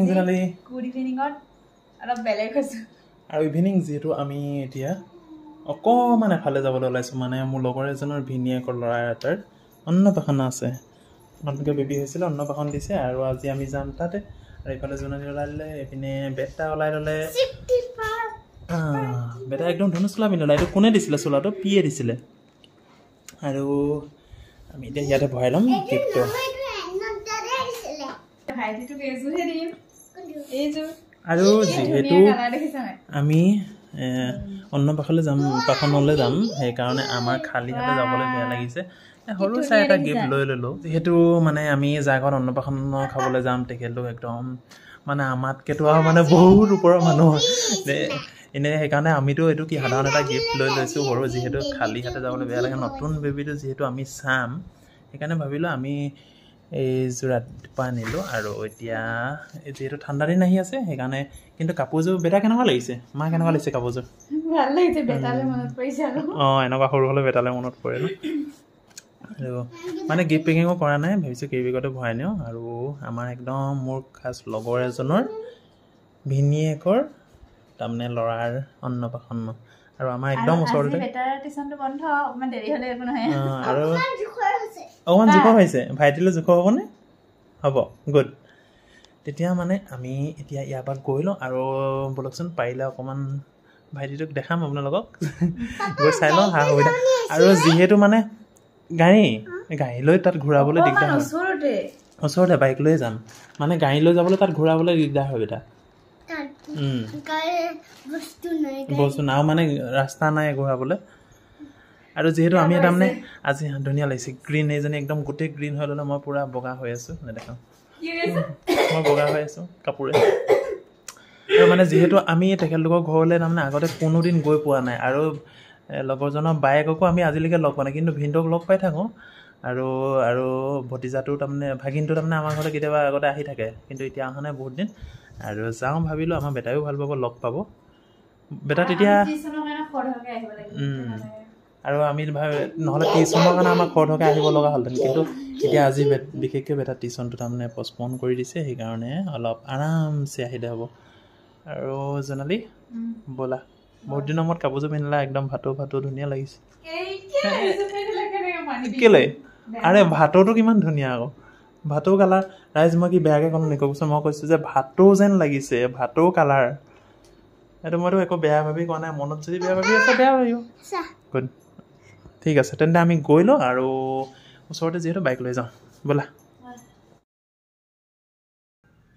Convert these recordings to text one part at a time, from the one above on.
generally good ইভিনিঙত অলপ বেলেগ হৈছে আৰু ইভিনিং যেহেতু আমি এতিয়া অকণমান এফালে যাবলৈ ওলাইছোঁ মানে মোৰ লগৰ এজনৰ ভিনিয়েকৰ ল'ৰা এটাৰ অন্নপ্ৰাশন আছে নতুনকৈ বেবী হৈছিলে অন্নপ্ৰাশন দিছে আৰু আজি আমি যাম তাতে আৰু এইফালে জোনালী ওলাই ল'লে এইপিনে বেটা ওলাই ল'লে বেটা একদম ধনু চোলা পিন্ধিলে এইটো কোনে দিছিলে চোলাটো পিয়ে দিছিলে আৰু আমি এতিয়া ইয়াতে ভৰাই ল'ম গিফ্টটো আৰু যিহেতু আমি অন্নপ্ৰাশনলৈ যাম সেইকাৰণে আমাৰ খালী হাতে যাবলৈ বেয়া লাগিছে সৰু চাই এটা গিফ্ট লৈ ল'লোঁ যিহেতু মানে আমি যাৰ ঘৰত অন্নপ্ৰাশন খাবলৈ যাম তেখেতলোক একদম মানে আমাতকৈতো আৰু মানে বহুত ওপৰৰ মানুহ এনেই সেইকাৰণে আমিতো এইটো কি সাধাৰণ এটা গিফ্ট লৈ লৈছোঁ সৰু যিহেতু খালী হাতে যাবলৈ বেয়া লাগে নতুন বেবীটো যিহেতু আমি চাম সেইকাৰণে ভাবিলোঁ আমি এইযোৰ ৰাতিপুৱা আনিলোঁ আৰু এতিয়া যিহেতু ঠাণ্ডা দিন আহি আছে সেইকাৰণে কিন্তু কাপোৰযোৰ বেটা কেনেকুৱা লাগিছে মা কেনেকুৱা লাগিছে কাপোৰযোৰ ভাল লাগিছে বেটালে মনত পৰিছে এনেকুৱা সৰু হ'লে বেটালে মনত পৰে ন আৰু মানে গিফ্ট পেকিঙো কৰা নাই ভাবিছোঁ কেইবেগতে ভৰাই নিওঁ আৰু আমাৰ একদম মোৰ খাছ লগৰ এজনৰ ভিনিয়েকৰ তাৰমানে ল'ৰাৰ অন্নপ্ৰাশন আৰু আমাৰ একদম ওচৰতে আৰু অকণমান জোখৰ হৈছে ভাইটিলৈ জোখৰ হ'বনে হ'ব গুড তেতিয়া মানে আমি এতিয়া ইয়াৰ পৰা গৈ লওঁ আৰু ব'লকচোন পাৰিলে অকণমান ভাইটিটোক দেখাম আপোনালোকক গৈ চাই লওঁ সা সুবিধা আৰু যিহেতু মানে গাড়ী লৈ তাত ঘূৰাবলৈ দিগদাৰ হয় ওচৰতে বাইক লৈয়ে যাম মানে গাড়ী লৈ যাবলৈ তাত ঘূৰাবলৈ দিগদাৰ হয় বেটা বস্তু নাও মানে ৰাস্তা নাই ঘূৰাবলৈ আৰু যিহেতু আমি তাৰমানে আজি ধুনীয়া লাগিছে গ্ৰীণ এইজনী একদম গোটেই গ্ৰীণ হৈ ল'লে মই পূৰা বগা হৈ আছোঁ নেদেখাওঁ মই বগা হৈ আছোঁ কাপোৰে আৰু মানে যিহেতু আমি তেখেতলোকৰ ঘৰলৈ তাৰমানে আগতে কোনোদিন গৈ পোৱা নাই আৰু লগৰজনৰ বায়েককো আমি আজিলৈকে লগ পোৱা নাই কিন্তু ভিনদেউক লগ পাই থাকোঁ আৰু ভতিজাটো তাৰমানে ভাগিনটো তাৰমানে আমাৰ ঘৰলৈ কেতিয়াবা আগতে আহি থাকে কিন্তু এতিয়া অহা নাই বহুত দিন আৰু যাওঁ ভাবিলোঁ আমাৰ বেটাইও ভাল পাব লগ পাব বেটা তেতিয়া আৰু আমি নহ'লে টিউশ্যনৰ কাৰণে আমাক খৰধৰকৈ আহিব লগা হ'লহেঁতেন কিন্তু এতিয়া আজি বিশেষকৈ বেটা টিউশ্যনটো তাৰমানে পষ্টপন কৰি দিছে সেইকাৰণে অলপ আৰামছে আহিলে হ'ব আৰু জোনালী ব'লা বহুত দিনৰ মূৰত কাপোৰযোৰ পিন্ধিলা একদম ভাটৌ ধুনীয়া লাগিছে কেলৈ আৰে ভাটৌটো কিমান ধুনীয়া আকৌ ভাটৌ কালাৰ ৰাইজ মই কি বেয়াকৈ ক'লোঁ নেকি কওকচোন মই কৈছোঁ যে ভাটৌ যেন লাগিছে ভাটৌ কালাৰ এইটো মইতো একো বেয়া ভাবি কোৱা নাই মনত যদি বেয়া ভাবি আছে বেয়া ভাবিব গুড ঠিক আছে তেন্তে আমি গৈ লওঁ আৰু ওচৰতে যিহেতু বাইক লৈ যাওঁ ব'লা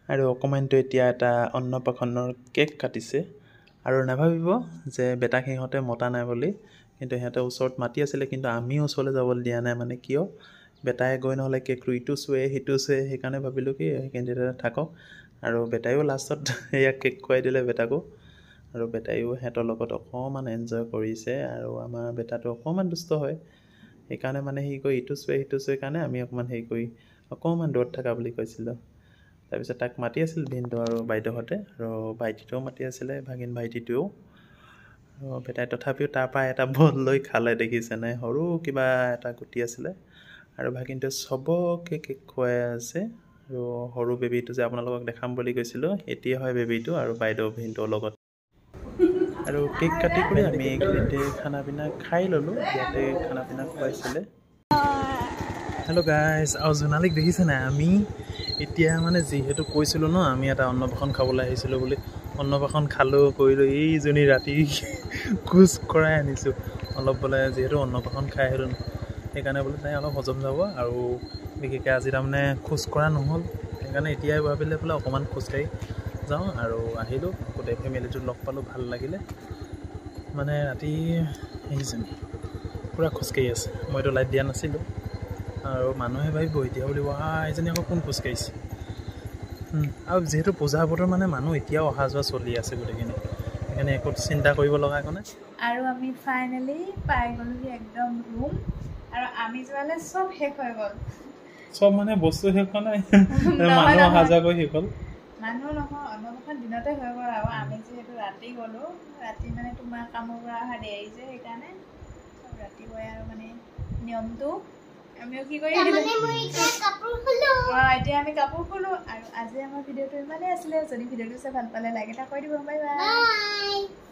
আৰু অকণমানটো এতিয়া এটা অন্নপ্ৰাশনৰ কেক কাটিছে আৰু নাভাবিব যে বেটাক সিহঁতে মতা নাই বুলি কিন্তু সিহঁতে ওচৰত মাতি আছিলে কিন্তু আমি ওচৰলৈ যাবলৈ দিয়া নাই মানে কিয় বেটাই গৈ নহ'লে কেকটো ইটো চুৱে সিটো চুৱে সেইকাৰণে ভাবিলোঁ কি সেইখিনি থাকক আৰু বেটাইও লাষ্টত এয়া কেক খুৱাই দিলে বেটাকো আৰু বেটাইও সিহঁতৰ লগত অকণমান এনজয় কৰিছে আৰু আমাৰ বেটাটো অকণমান দুষ্ট হয় সেইকাৰণে মানে সি কৈ ইটো চুৱে সিটো চুৱে কাৰণে আমি অকণমান হেৰি কৰি অকণমান দূৰত থকা বুলি কৈছিলোঁ তাৰপিছত তাক মাতি আছিল ভিনদেউ আৰু বাইদেউহঁতে আৰু ভাইটিটোও মাতি আছিলে ভাগিন ভাইটিটোৱেও আৰু বেটাই তথাপিও তাৰপৰা এটা বল লৈ খালে দেখিছেনে সৰু কিবা এটা গুটি আছিলে আৰু ভাগিনটোৱে চবকে কেক খুৱাই আছে আৰু সৰু বেবীটো যে আপোনালোকক দেখাম বুলি কৈছিলোঁ এতিয়া হয় বেবীটো আৰু বাইদেউ ভিনদেউৰ লগত আৰু কেক কাটি কৰি আমি এইখিনিতে খানা পিনা খাই ল'লোঁ ইয়াতে খানা পিনা খুৱাইছিলে হেল্ল' গাইজ আৰু জোনালীক দেখিছে নাই আমি এতিয়া মানে যিহেতু কৈছিলোঁ ন আমি এটা অন্নপ্ৰাশন খাবলৈ আহিছিলোঁ বুলি অন্নপ্ৰাশন খালোঁ কৰিলোঁ এইজনী ৰাতি খোজ কৰাই আনিছোঁ অলপ বোলে যিহেতু অন্নপ্ৰাশন খাই আহিলোঁ সেইকাৰণে বোলে তাই অলপ হজম যাব আৰু বিশেষকৈ আজি তাৰমানে খোজ কৰা নহ'ল সেইকাৰণে এতিয়াই ভাবিলে বোলে অকণমান খোজকাঢ়ি যাওঁ আৰু আহিলোঁ গোটেই ফেমিলিটো লগ পালোঁ ভাল লাগিলে মানে ৰাতি এইজনী পূৰা খোজকাঢ়ি আছে মইতো লাইট দিয়া নাছিলোঁ আৰু মানুহে ভাবিব এতিয়া বুলিব এইজনী আকৌ কোন খোজকাঢ়িছে আৰু যিহেতু পূজা বতৰ মানে মানুহ এতিয়াও অহা যোৱা চলি আছে গোটেইখিনি সেইকাৰণে একো চিন্তা কৰিব লগা একো নাই আৰু আমি ফাইনেলি পাই গ'লোহি একদম ৰুম আৰু আমি যোৱালে চব শেষ হৈ গ'ল চব মানে বস্তু শেষ হোৱা নাই মানুহ অহা যোৱা কৰি শেষ হ'ল মানুহ নহয় অন্নপ্ৰাশন দিনতে হৈ গ'ল আৰু আমি যিহেতু ৰাতি গ'লোঁ ৰাতি মানে তোমাৰ কামৰ পৰা অহা দেৰি যে সেইকাৰণে ৰাতিপুৱাই আৰু মানে নিয়মটো আমিও কি কৰি আহিলো এতিয়া আমি কাপোৰ খুলো আৰু আজি আমাৰ ভিডিঅ'টো ইমানেই আছিলে যদি ভিডিঅ'টো চাই ভাল পালে লাইক এটা কৰি দিব বাই বাই